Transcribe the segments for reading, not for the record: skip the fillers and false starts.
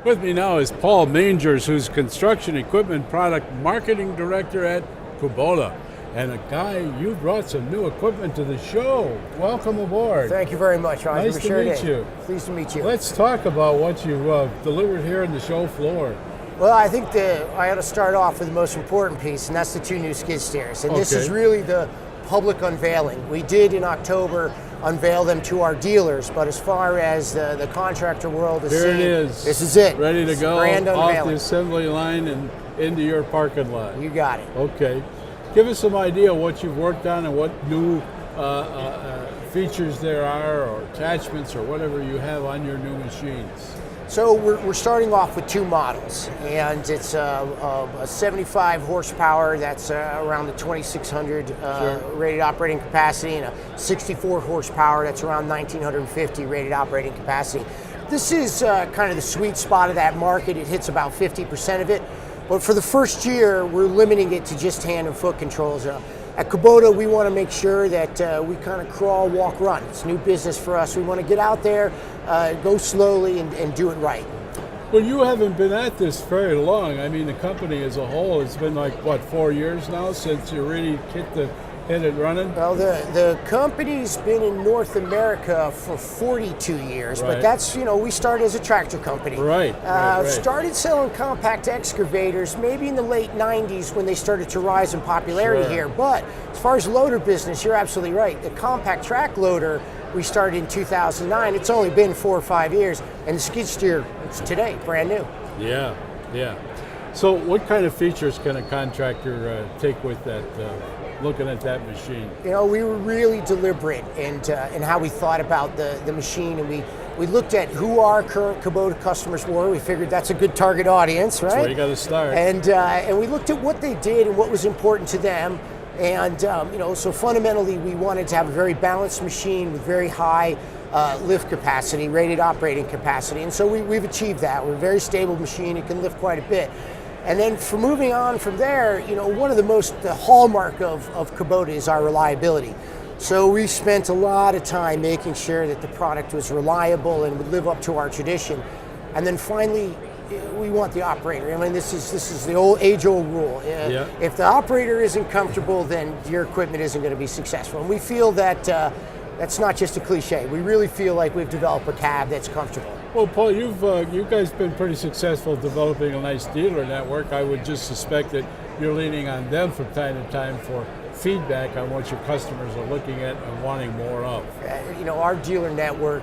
With me now is Paul Mangers, who's Construction Equipment Product Marketing Director at Kubota. And a guy, you brought some new equipment to the show. Welcome aboard. Thank you very much, Roger. Nice to meet you. Pleased to meet you. Let's talk about what you delivered here on the show floor. Well, I think I ought to start off with the most important piece, and that's the two new skid steers. And this is really the public unveiling. We did in October unveil them to our dealers, but as far as the contractor world is here seeing, it is. This is it. Ready to go grand off unveiling. the assembly line and into your parking lot. You got it. Okay. Give us some idea of what you've worked on and what new features there are, or attachments, or whatever you have on your new machines. So we're starting off with two models, and it's a 75 horsepower, that's around the 2600 rated operating capacity, and a 64 horsepower, that's around 1950 rated operating capacity. This is kind of the sweet spot of that market. It hits about 50% of it, but for the first year, we're limiting it to just hand and foot controls. At Kubota, we want to make sure that we kind of crawl, walk, run. It's new business for us. We want to get out there, go slowly, and do it right. Well, you haven't been at this very long. I mean, the company as a whole, it's been like, what, 4 years now since you really hit it running? Well, the company's been in North America for 42 years, right. But that's, we started as a tractor company. Right, right. Started selling compact excavators maybe in the late 90s when they started to rise in popularity here. But as far as loader business, you're absolutely right. The compact track loader, we started in 2009. It's only been 4 or 5 years, and the skid steer, it's today, brand new. Yeah, yeah. So what kind of features can a contractor take with that, looking at that machine? We were really deliberate in how we thought about the machine, and we looked at who our current Kubota customers were. We figured that's a good target audience, right? That's where you got to start. And we looked at what they did and what was important to them. And so fundamentally, we wanted to have a very balanced machine with very high lift capacity, rated operating capacity. And so we've achieved that. We're a very stable machine. It can lift quite a bit. And then for moving on from there, one of the hallmark of Kubota is our reliability. So we spent a lot of time making sure that the product was reliable and would live up to our tradition. And then finally, we want the operator. I mean, this is the age-old rule. If the operator isn't comfortable, then your equipment isn't going to be successful. And we feel that that's not just a cliche. We really feel like we've developed a cab that's comfortable. Well, Paul, you guys been pretty successful developing a nice dealer network. I would just suspect that you're leaning on them from time to time for feedback on what your customers are looking at and wanting more of. Our dealer network,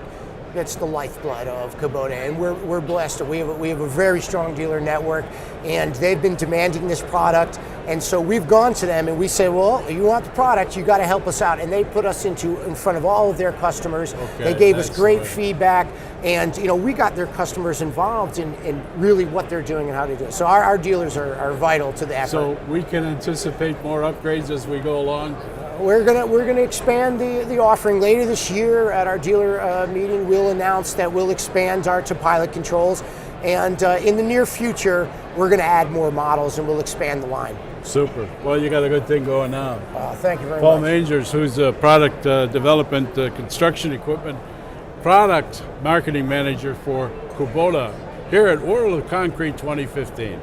that's the lifeblood of Kubota, and we're blessed. We have a very strong dealer network, and they've been demanding this product. And so we've gone to them and we say, well, you want the product, you got to help us out. And they put us in front of all of their customers. They gave us great feedback, and we got their customers involved in really what they're doing and how to do it. So our dealers are vital to the effort. So we can anticipate more upgrades as we go along? We're gonna expand the offering later this year at our dealer meeting. We'll announce that we'll expand our to pilot controls, and in the near future, we're going to add more models and we'll expand the line. Super. Well, you got a good thing going on. Thank you very much. Paul Mangers, who's a product development, construction equipment product marketing manager for Kubota here at World of Concrete 2015.